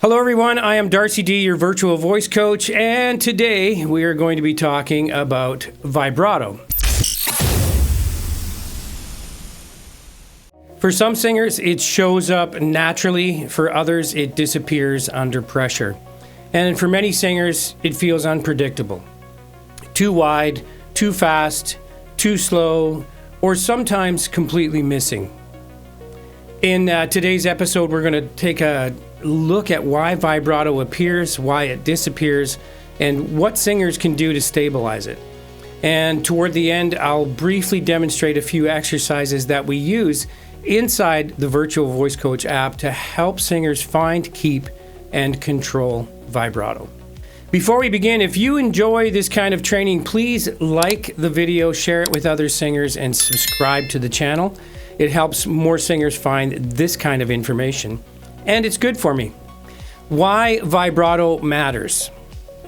Hello everyone, I am Darcy D, your virtual voice coach, and today we are going to be talking about vibrato. For some singers, it shows up naturally. For others, it disappears under pressure. And for many singers, it feels unpredictable. Too wide, too fast, too slow, or sometimes completely missing. In today's episode, we're going to take a look at why vibrato appears, why it disappears, and what singers can do to stabilize it. And toward the end, I'll briefly demonstrate a few exercises that we use inside the Virtual Voice Coach app to help singers find, keep, and control vibrato. Before we begin, if you enjoy this kind of training, please like the video, share it with other singers, and subscribe to the channel. It helps more singers find this kind of information, and it's good for me. Why vibrato matters.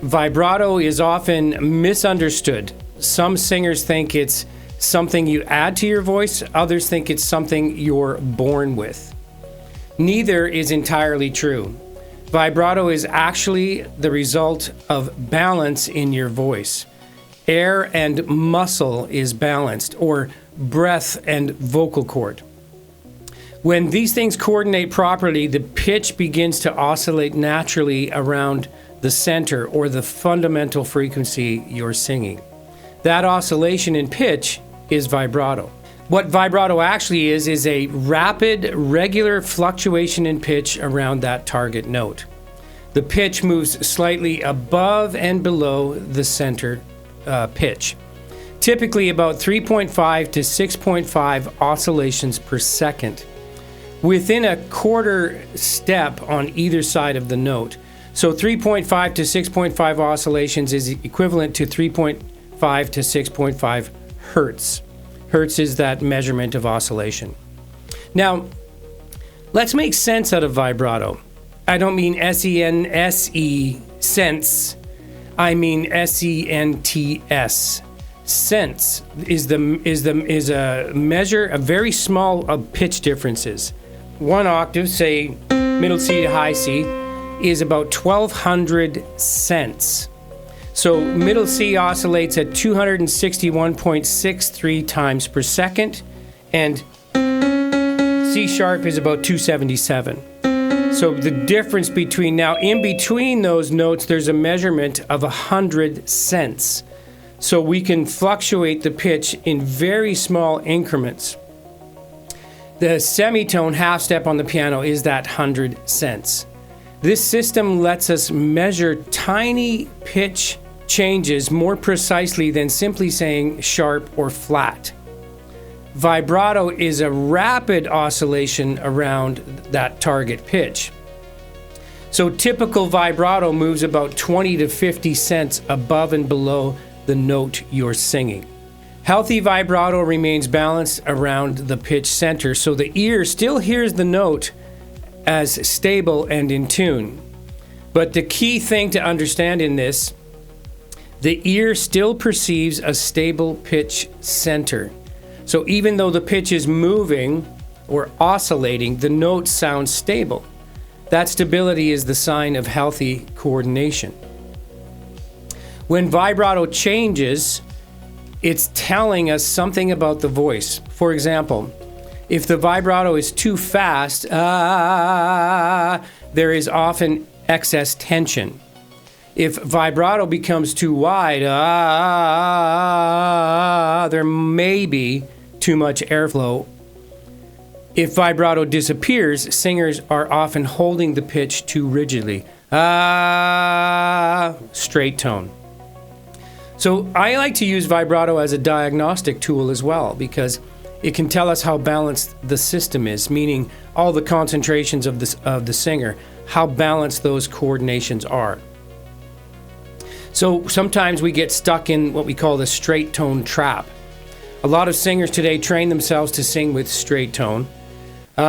Vibrato is often misunderstood. Some singers think it's something you add to your voice, others think it's something you're born with. Neither is entirely true. Vibrato is actually the result of balance in your voice. Air and muscle is balanced, or breath and vocal cord. When these things coordinate properly, the pitch begins to oscillate naturally around the center or the fundamental frequency you're singing. That oscillation in pitch is vibrato. What vibrato actually is a rapid, regular fluctuation in pitch around that target note. The pitch moves slightly above and below the center pitch. Typically about 3.5 to 6.5 oscillations per second, within a quarter step on either side of the note. So 3.5 to 6.5 oscillations is equivalent to 3.5 to 6.5 hertz. Hertz is that measurement of oscillation. Now, let's make sense out of vibrato. I don't mean S-E-N-S-E, sense. I mean S-E-N-T-S. Sense is a measure of very small pitch differences. One octave, say middle C to high C, is about 1,200 cents. So middle C oscillates at 261.63 times per second, and C sharp is about 277. So the difference in between those notes, there's a measurement of 100 cents. So we can fluctuate the pitch in very small increments. The semitone half step on the piano is that 100 cents. This system lets us measure tiny pitch changes more precisely than simply saying sharp or flat. Vibrato is a rapid oscillation around that target pitch. So typical vibrato moves about 20 to 50 cents above and below the note you're singing. Healthy vibrato remains balanced around the pitch center, so the ear still hears the note as stable and in tune. But the key thing to understand in this, the ear still perceives a stable pitch center. So even though the pitch is moving or oscillating, the note sounds stable. That stability is the sign of healthy coordination. When vibrato changes, it's telling us something about the voice. For example, if the vibrato is too fast, there is often excess tension. If vibrato becomes too wide, there may be too much airflow. If vibrato disappears, singers are often holding the pitch too rigidly. Straight tone. So I like to use vibrato as a diagnostic tool as well, because it can tell us how balanced the system is, meaning all the concentrations of the singer, how balanced those coordinations are. So sometimes we get stuck in what we call the straight tone trap. A lot of singers today train themselves to sing with straight tone. No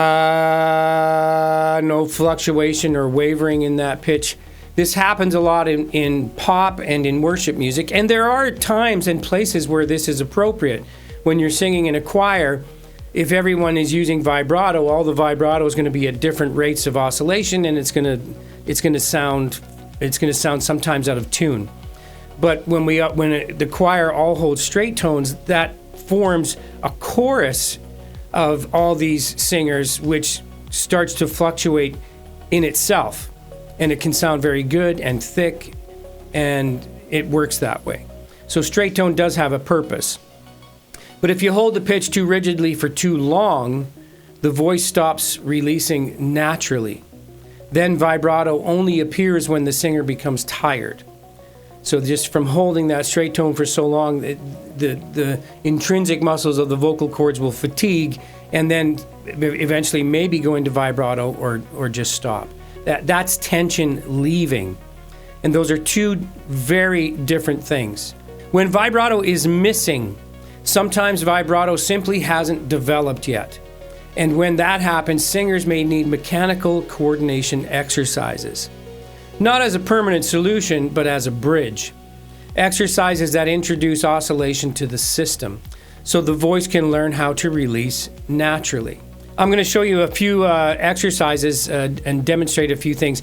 fluctuation or wavering in that pitch. This happens a lot in pop and in worship music, and there are times and places where this is appropriate. When you're singing in a choir, if everyone is using vibrato, all the vibrato is going to be at different rates of oscillation, and it's going to it's going to sound sometimes out of tune. But when the choir all holds straight tones, that forms a chorus of all these singers, which starts to fluctuate in itself, and it can sound very good and thick, and it works that way. So straight tone does have a purpose. But if you hold the pitch too rigidly for too long, the voice stops releasing naturally. Then vibrato only appears when the singer becomes tired. So just from holding that straight tone for so long, the intrinsic muscles of the vocal cords will fatigue and then eventually maybe go into vibrato or just stop. That's tension leaving. And those are two very different things. When vibrato is missing, sometimes vibrato simply hasn't developed yet. And when that happens, singers may need mechanical coordination exercises. Not as a permanent solution, but as a bridge. Exercises that introduce oscillation to the system, so the voice can learn how to release naturally. I'm going to show you a few exercises and demonstrate a few things.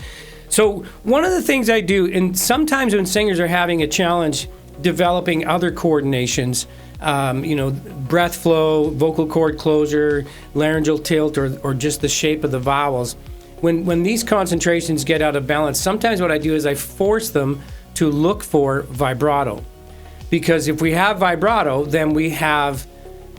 So one of the things I do, and sometimes when singers are having a challenge developing other coordinations, breath flow, vocal cord closure, laryngeal tilt, or just the shape of the vowels, when these concentrations get out of balance, sometimes what I do is I force them to look for vibrato. Because if we have vibrato, then we have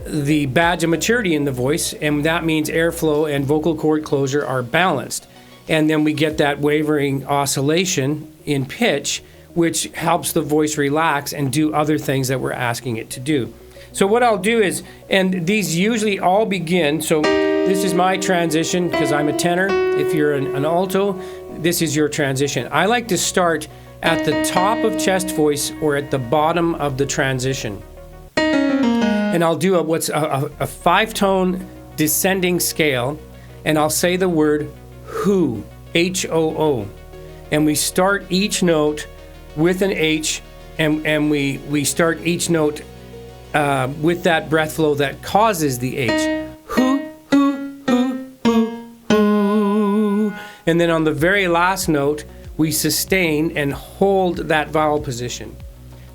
the badge of maturity in the voice, and that means airflow and vocal cord closure are balanced. And then we get that wavering oscillation in pitch, which helps the voice relax and do other things that we're asking it to do. So what I'll do is, and these usually all begin, so this is my transition because I'm a tenor. If you're an alto, this is your transition. I like to start at the top of chest voice or at the bottom of the transition. And I'll do what's a five-tone descending scale, and I'll say the word hoo, H-O-O. And we start each note with an H, and we start each note with that breath flow that causes the H. And then on the very last note, we sustain and hold that vowel position.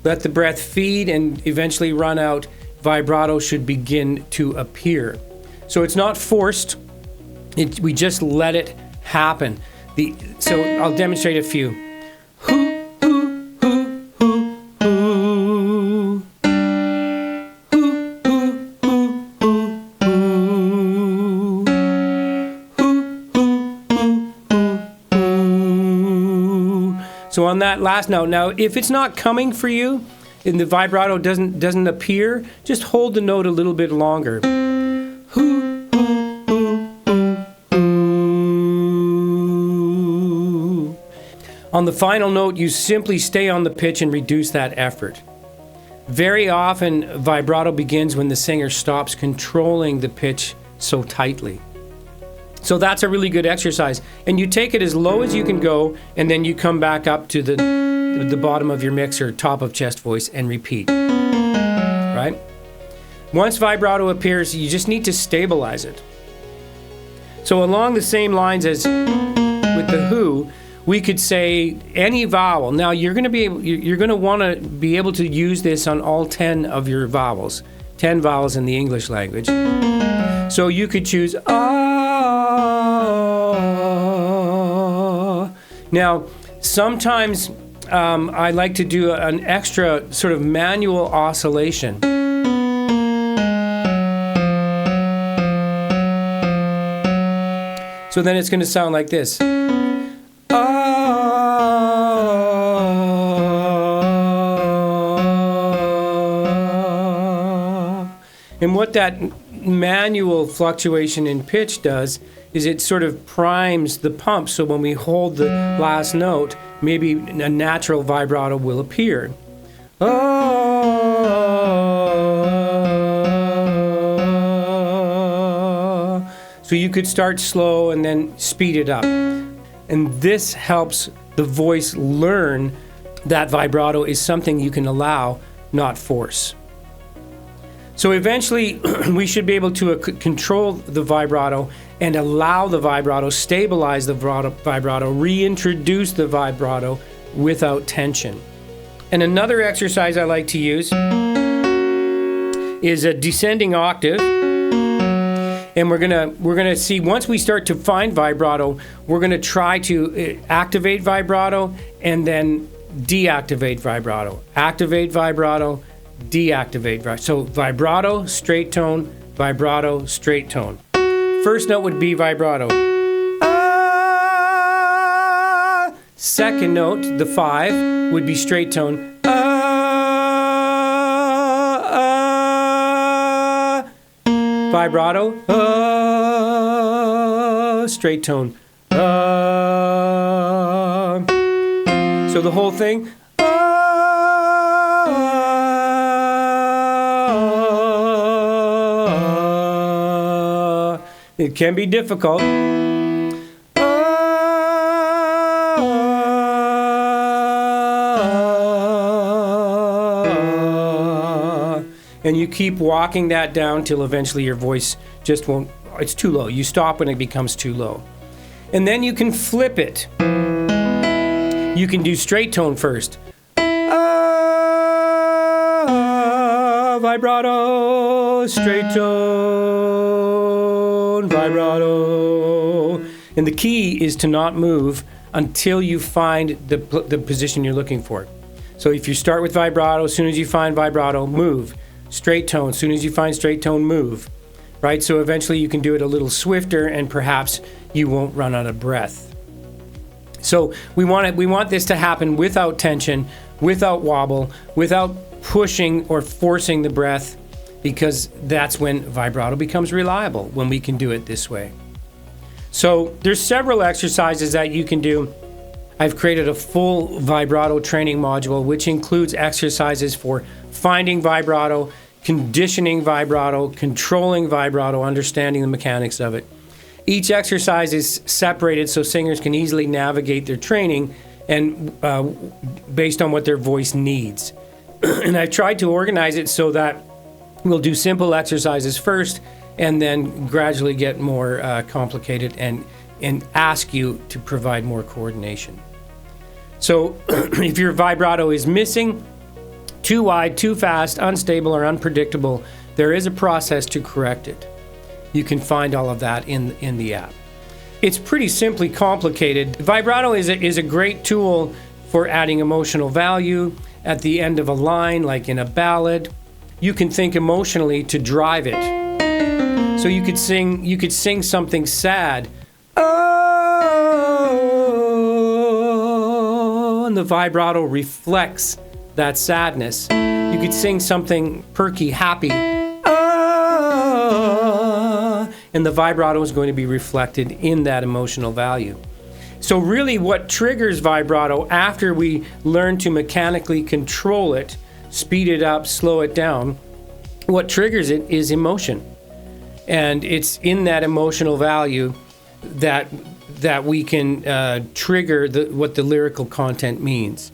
Let the breath feed and eventually run out. Vibrato should begin to appear. So it's not forced. We just let it happen. So I'll demonstrate a few. So on that last note, now if it's not coming for you and the vibrato doesn't appear, just hold the note a little bit longer. On the final note, you simply stay on the pitch and reduce that effort. Very often, vibrato begins when the singer stops controlling the pitch so tightly. So that's a really good exercise. And you take it as low as you can go, and then you come back up to the bottom of your mixer, top of chest voice, and repeat. Right? Once vibrato appears, you just need to stabilize it. So along the same lines as with the who, we could say any vowel. Now you're going to want to be able to use this on all 10 of your vowels. 10 vowels in the English language. So you could choose Now, sometimes I like to do an extra sort of manual oscillation. So then it's going to sound like this. And what that manual fluctuation in pitch does is it sort of primes the pump, so when we hold the last note, maybe a natural vibrato will appear. So you could start slow and then speed it up. And this helps the voice learn that vibrato is something you can allow, not force. So eventually, we should be able to control the vibrato and allow the vibrato, stabilize the vibrato, reintroduce the vibrato without tension. And another exercise I like to use is a descending octave. And we're gonna see, once we start to find vibrato, we're gonna try to activate vibrato and then deactivate vibrato. Activate vibrato, deactivate vibrato. So vibrato, straight tone, vibrato, straight tone. First note would be vibrato. Ah. Second note, the 5, would be straight tone. Ah. Vibrato. Ah. Straight tone. Ah. So the whole thing. It can be difficult. And you keep walking that down till eventually your voice just won't, it's too low. You stop when it becomes too low. And then you can flip it. You can do straight tone first. Vibrato, straight tone, vibrato. And the key is to not move until you find the position you're looking for. So if you start with vibrato, as soon as you find vibrato, move. Straight tone, as soon as you find straight tone, move. Right? So eventually you can do it a little swifter and perhaps you won't run out of breath. So we want this to happen without tension, without wobble, without pushing or forcing the breath, because that's when vibrato becomes reliable, when we can do it this way. So there's several exercises that you can do. I've created a full vibrato training module, which includes exercises for finding vibrato, conditioning vibrato, controlling vibrato, understanding the mechanics of it. Each exercise is separated so singers can easily navigate their training and based on what their voice needs. And I've tried to organize it so that we'll do simple exercises first and then gradually get more complicated and ask you to provide more coordination. So if your vibrato is missing, too wide, too fast, unstable, or unpredictable, there is a process to correct it. You can find all of that in the app. It's pretty simply complicated. Vibrato is a great tool for adding emotional value at the end of a line, like in a ballad. You can think emotionally to drive it. So you could sing something sad. Oh, and the vibrato reflects that sadness. You could sing something perky, happy. Oh, and the vibrato is going to be reflected in that emotional value. So really what triggers vibrato after we learn to mechanically control it, speed it up, slow it down, what triggers it is emotion. And it's in that emotional value that we can trigger what the lyrical content means.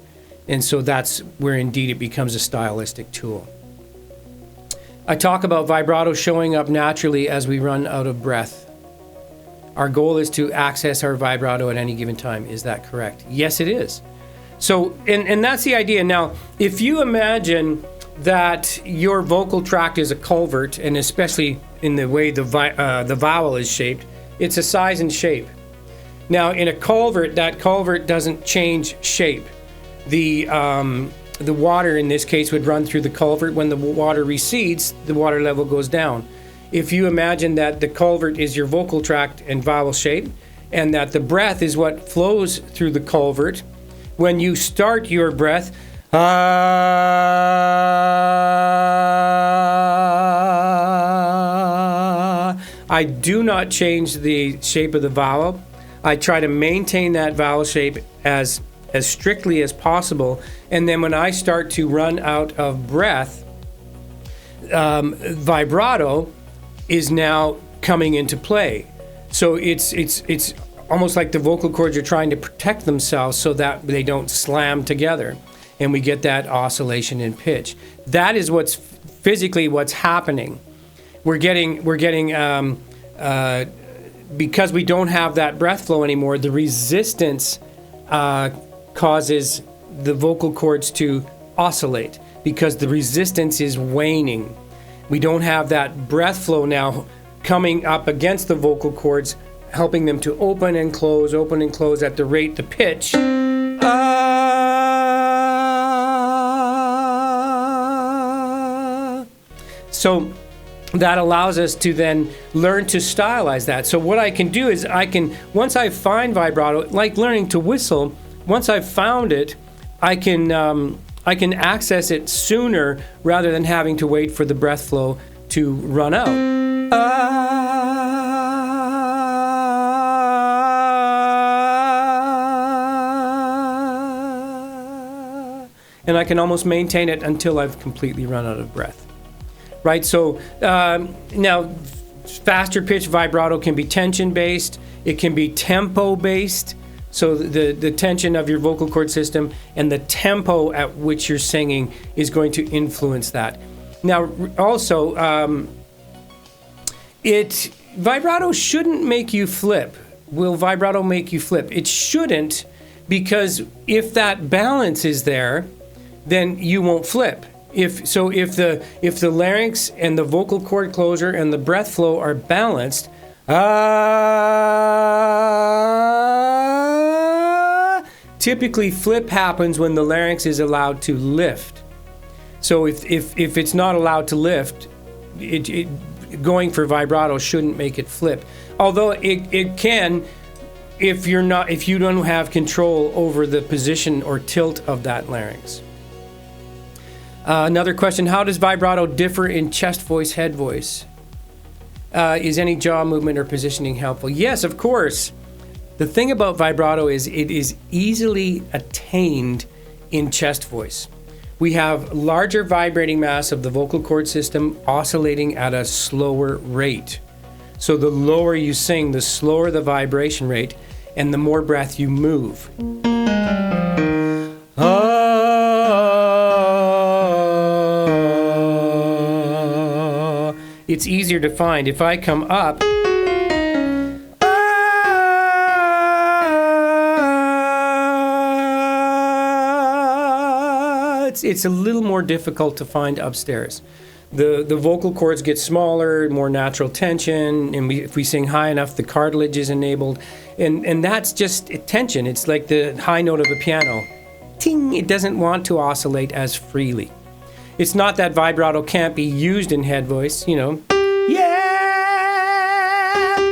And so that's where indeed it becomes a stylistic tool. I talk about vibrato showing up naturally as we run out of breath. Our goal is to access our vibrato at any given time. Is that correct? Yes, it is. So, and that's the idea. Now, if you imagine that your vocal tract is a culvert, and especially in the way the vowel is shaped, it's a size and shape. Now, in a culvert, that culvert doesn't change shape. The water in this case would run through the culvert. When the water recedes, the water level goes down. If you imagine that the culvert is your vocal tract and vowel shape, and that the breath is what flows through the culvert, when you start your breath, I do not change the shape of the vowel. I try to maintain that vowel shape as strictly as possible. And then when I start to run out of breath, vibrato is now coming into play. So it's almost like the vocal cords are trying to protect themselves so that they don't slam together, and we get that oscillation in pitch. That is what's physically what's happening. We're getting because we don't have that breath flow anymore, the resistance causes the vocal cords to oscillate because the resistance is waning. We don't have that breath flow now coming up against the vocal cords, helping them to open and close at the rate, the pitch. So that allows us to then learn to stylize that. So what I can do is once I find vibrato, like learning to whistle, once I've found it, I can access it sooner rather than having to wait for the breath flow to run out. And I can almost maintain it until I've completely run out of breath. Right, so now faster pitch vibrato can be tension-based, it can be tempo-based, so the tension of your vocal cord system and the tempo at which you're singing is going to influence that. Now, also, vibrato shouldn't make you flip. Will vibrato make you flip? It shouldn't, because if that balance is there, then you won't flip. If the larynx and the vocal cord closure and the breath flow are balanced, typically flip happens when the larynx is allowed to lift. So if it's not allowed to lift, going for vibrato shouldn't make it flip. Although it can, if you don't have control over the position or tilt of that larynx. Another question, how does vibrato differ in chest voice, head voice? Is any jaw movement or positioning helpful? Yes, of course. The thing about vibrato is it is easily attained in chest voice. We have larger vibrating mass of the vocal cord system oscillating at a slower rate. So the lower you sing, the slower the vibration rate, and the more breath you move. It's easier to find. If I come up, it's a little more difficult to find upstairs. The vocal cords get smaller, more natural tension, and if we sing high enough, the cartilage is enabled, and that's just tension. It's like the high note of a piano. Ting! It doesn't want to oscillate as freely. It's not that vibrato can't be used in head voice, Yeah!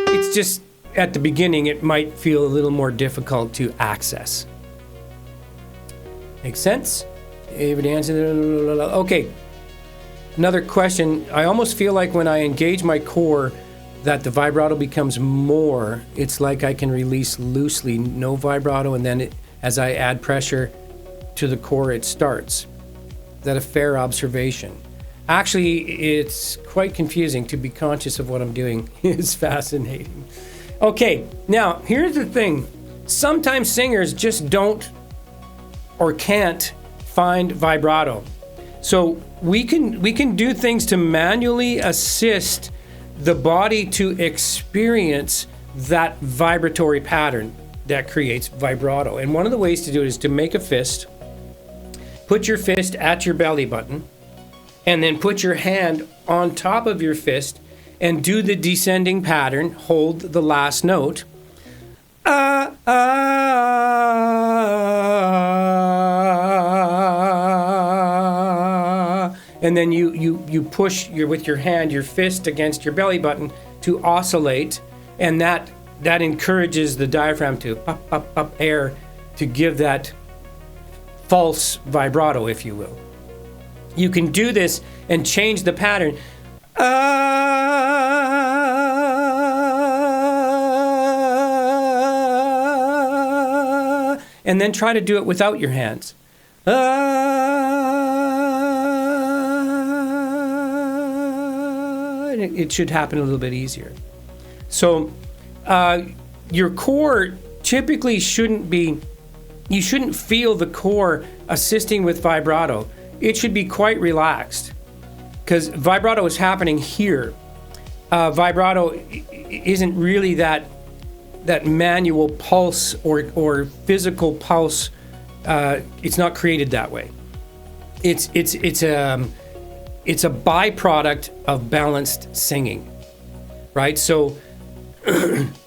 It's just, at the beginning, it might feel a little more difficult to access. Make sense? Everybody answer. Okay. Another question. I almost feel like when I engage my core that the vibrato becomes more. It's like I can release loosely, no vibrato, and then as I add pressure to the core, it starts. Is that a fair observation? Actually, it's quite confusing. To be conscious of what I'm doing is fascinating. Okay, now here's the thing. Sometimes singers just don't or can't find vibrato. So we can do things to manually assist the body to experience that vibratory pattern that creates vibrato. And one of the ways to do it is to make a fist, put your fist at your belly button, and then put your hand on top of your fist and do the descending pattern, hold the last note. And then you push with your hand, your fist against your belly button to oscillate, and that encourages the diaphragm to up air to give that false vibrato, if you will. You can do this and change the pattern. And then try to do it without your hands. It should happen a little bit easier. So your core typically shouldn't you shouldn't feel the core assisting with vibrato. It should be quite relaxed because vibrato is happening here. vibrato isn't really that manual pulse or physical pulse. It's not created that way. It's a byproduct of balanced singing, right? So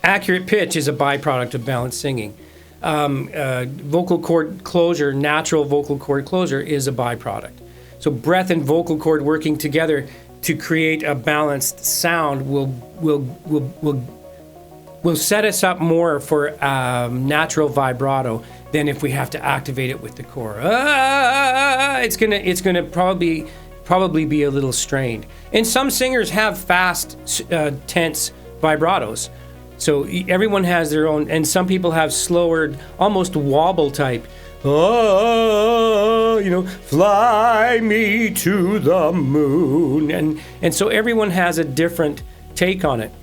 accurate pitch is a byproduct of balanced singing. Vocal cord closure, natural vocal cord closure, is a byproduct. So breath and vocal cord working together to create a balanced sound will set us up more for natural vibrato than if we have to activate it with the core. It's gonna probably be a little strained. And some singers have fast, tense vibratos. So everyone has their own, and some people have slower, almost wobble type. Fly me to the moon. And so everyone has a different take on it.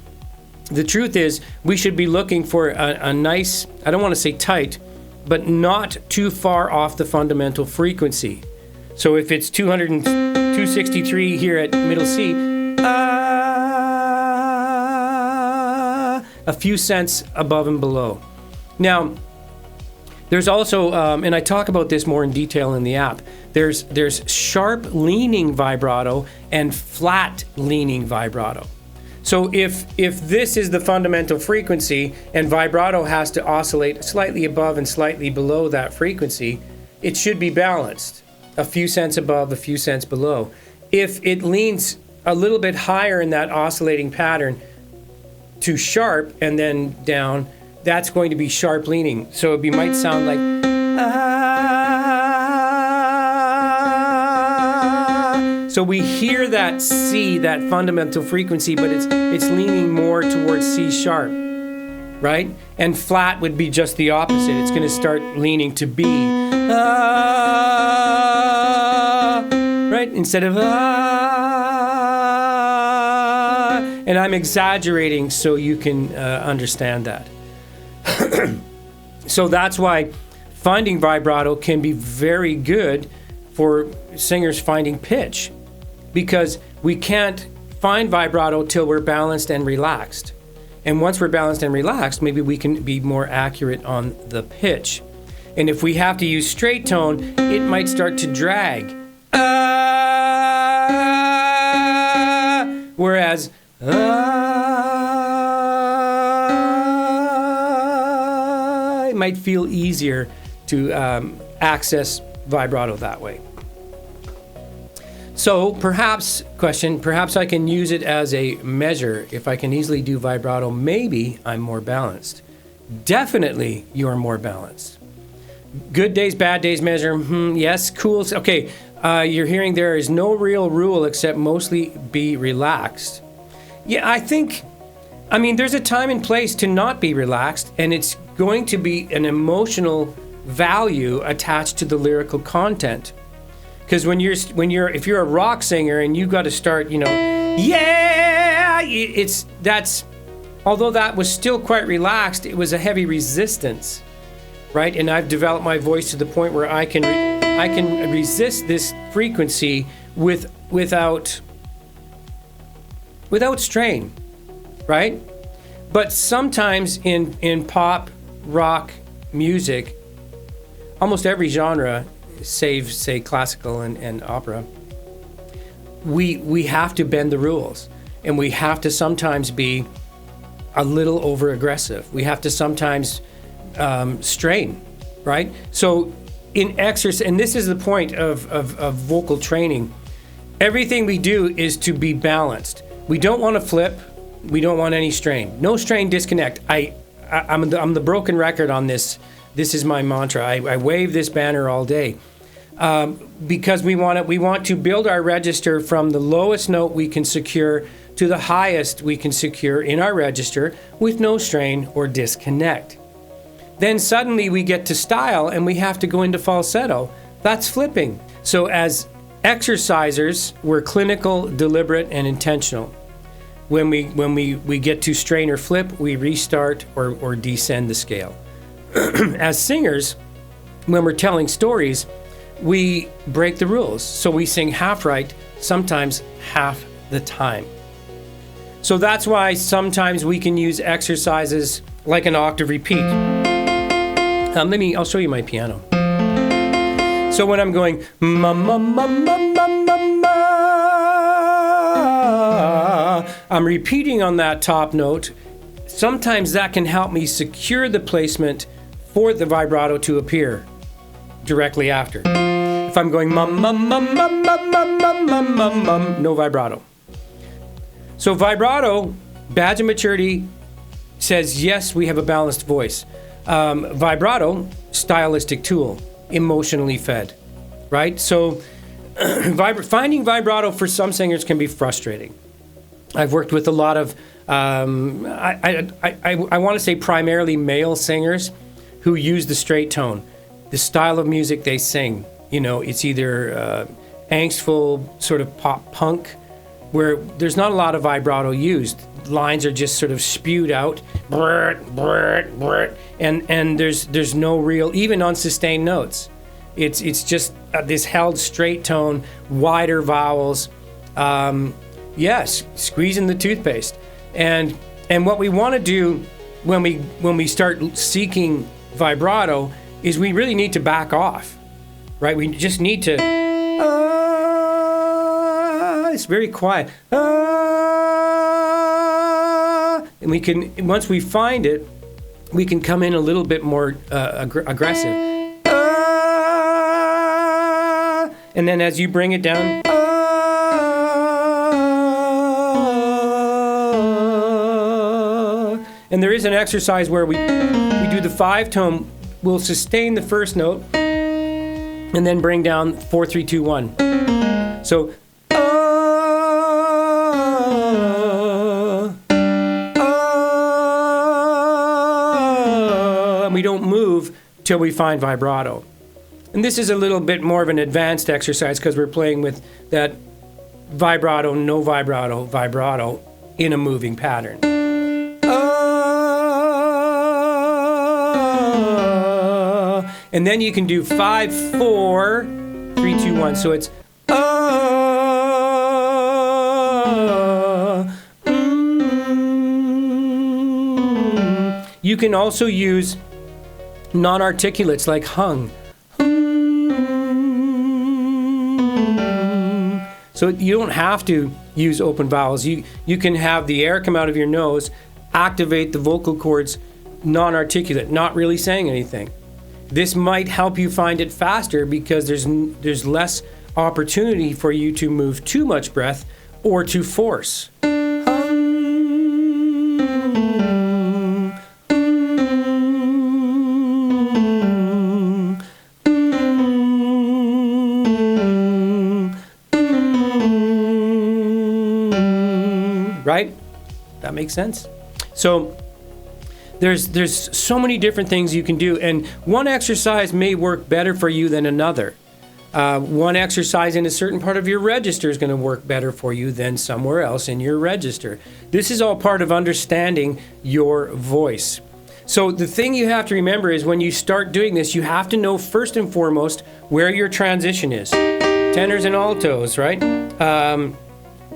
The truth is, we should be looking for a nice, I don't want to say tight, but not too far off the fundamental frequency. So if it's 263 here at middle C, a few cents above and below. Now, there's also, and I talk about this more in detail in the app, there's sharp leaning vibrato and flat leaning vibrato. So if this is the fundamental frequency and vibrato has to oscillate slightly above and slightly below that frequency, it should be balanced, a few cents above, a few cents below. If it leans a little bit higher in that oscillating pattern to sharp and then down, that's going to be sharp leaning. So it might sound like So we hear that C, that fundamental frequency, but it's leaning more towards C sharp, right? And flat would be just the opposite. It's going to start leaning to B, right? Instead of and I'm exaggerating so you can understand that. So that's why finding vibrato can be very good for singers finding pitch, because we can't find vibrato till we're balanced and relaxed. And once we're balanced and relaxed, maybe we can be more accurate on the pitch. And if we have to use straight tone, it might start to drag. Whereas it might feel easier to access vibrato that way. So perhaps I can use it as a measure. If I can easily do vibrato, maybe I'm more balanced. Definitely you're more balanced. Good days, bad days measure, yes, cool. Okay, you're hearing there is no real rule except mostly be relaxed. Yeah, I mean, there's a time and place to not be relaxed, and it's going to be an emotional value attached to the lyrical content. Because if you're a rock singer and you got to start, although that was still quite relaxed, it was a heavy resistance, right? And I've developed my voice to the point where I can resist this frequency without strain, right? But sometimes in pop, rock music, almost every genre, save, say, classical and opera, we have to bend the rules, and we have to sometimes be a little over aggressive. We have to sometimes strain, right? So in exercise, and this is the point of vocal training, everything we do is to be balanced. We don't want to flip. We don't want any strain. No strain, disconnect. I'm the broken record on this. This is my mantra. I wave this banner all day because we want to build our register from the lowest note we can secure to the highest we can secure in our register with no strain or disconnect. Then suddenly we get to style and we have to go into falsetto. That's flipping. So as exercisers, we're clinical, deliberate, and intentional. When we get to strain or flip, we restart or descend the scale. As singers, when we're telling stories, we break the rules. So we sing half right, sometimes half the time. So that's why sometimes we can use exercises like an octave repeat. I'll show you my piano. So when I'm going ma ma ma ma ma ma ma, I'm repeating on that top note. Sometimes that can help me secure the placement for the vibrato to appear directly after. If I'm going mum mum mum mum mum mum mum mum mum mum, no vibrato. So vibrato, badge of maturity, says yes, we have a balanced voice. Vibrato, stylistic tool, emotionally fed, right? So finding vibrato for some singers can be frustrating. I've worked with a lot of, I want to say primarily male singers who use the straight tone, the style of music they sing. You know, it's either angstful sort of pop punk, where there's not a lot of vibrato used. Lines are just sort of spewed out, brrt, brrt, brrt, and there's no real, even on sustained notes. It's just this held straight tone, wider vowels. Yes, squeezing the toothpaste. And what we want to do when we start seeking vibrato is we really need to back off, right? We just need to. It's very quiet. And we can, once we find it, we can come in a little bit more aggressive. And then as you bring it down, and there is an exercise where we do the 5-tone. We'll sustain the first note and then bring down 4, 3, 2, 1. So and we don't move till we find vibrato. And this is a little bit more of an advanced exercise because we're playing with that vibrato, no vibrato, vibrato in a moving pattern. And then you can do 5, 4, 3, 2, 1. So it's You can also use non-articulates like hung. So you don't have to use open vowels. You can have the air come out of your nose, activate the vocal cords, non-articulate, not really saying anything. This might help you find it faster because there's less opportunity for you to move too much breath or to force. Right? That makes sense? So there's so many different things you can do, and one exercise may work better for you than another. One exercise in a certain part of your register is going to work better for you than somewhere else in your register. This is all part of understanding your voice. So the thing you have to remember is when you start doing this, you have to know first and foremost where your transition is. Tenors and altos, right?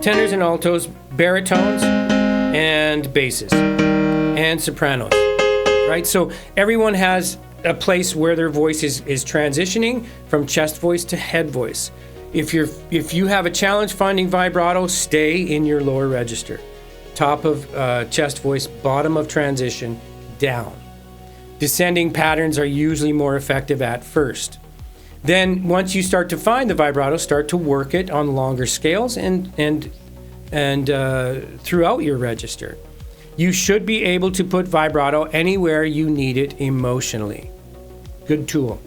Tenors and altos, baritones, and basses, and sopranos, right? So everyone has a place where their voice is transitioning from chest voice to head voice. If you have a challenge finding vibrato, stay in your lower register. Top of chest voice, bottom of transition, down. Descending patterns are usually more effective at first. Then once you start to find the vibrato, start to work it on longer scales and throughout your register. You should be able to put vibrato anywhere you need it emotionally. Good tool.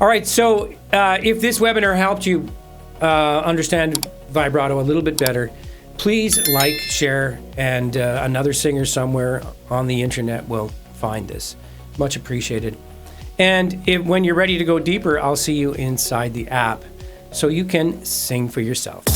All right, so if this webinar helped you understand vibrato a little bit better, please like, share, and another singer somewhere on the internet will find this. Much appreciated. And when you're ready to go deeper, I'll see you inside the app so you can sing for yourself.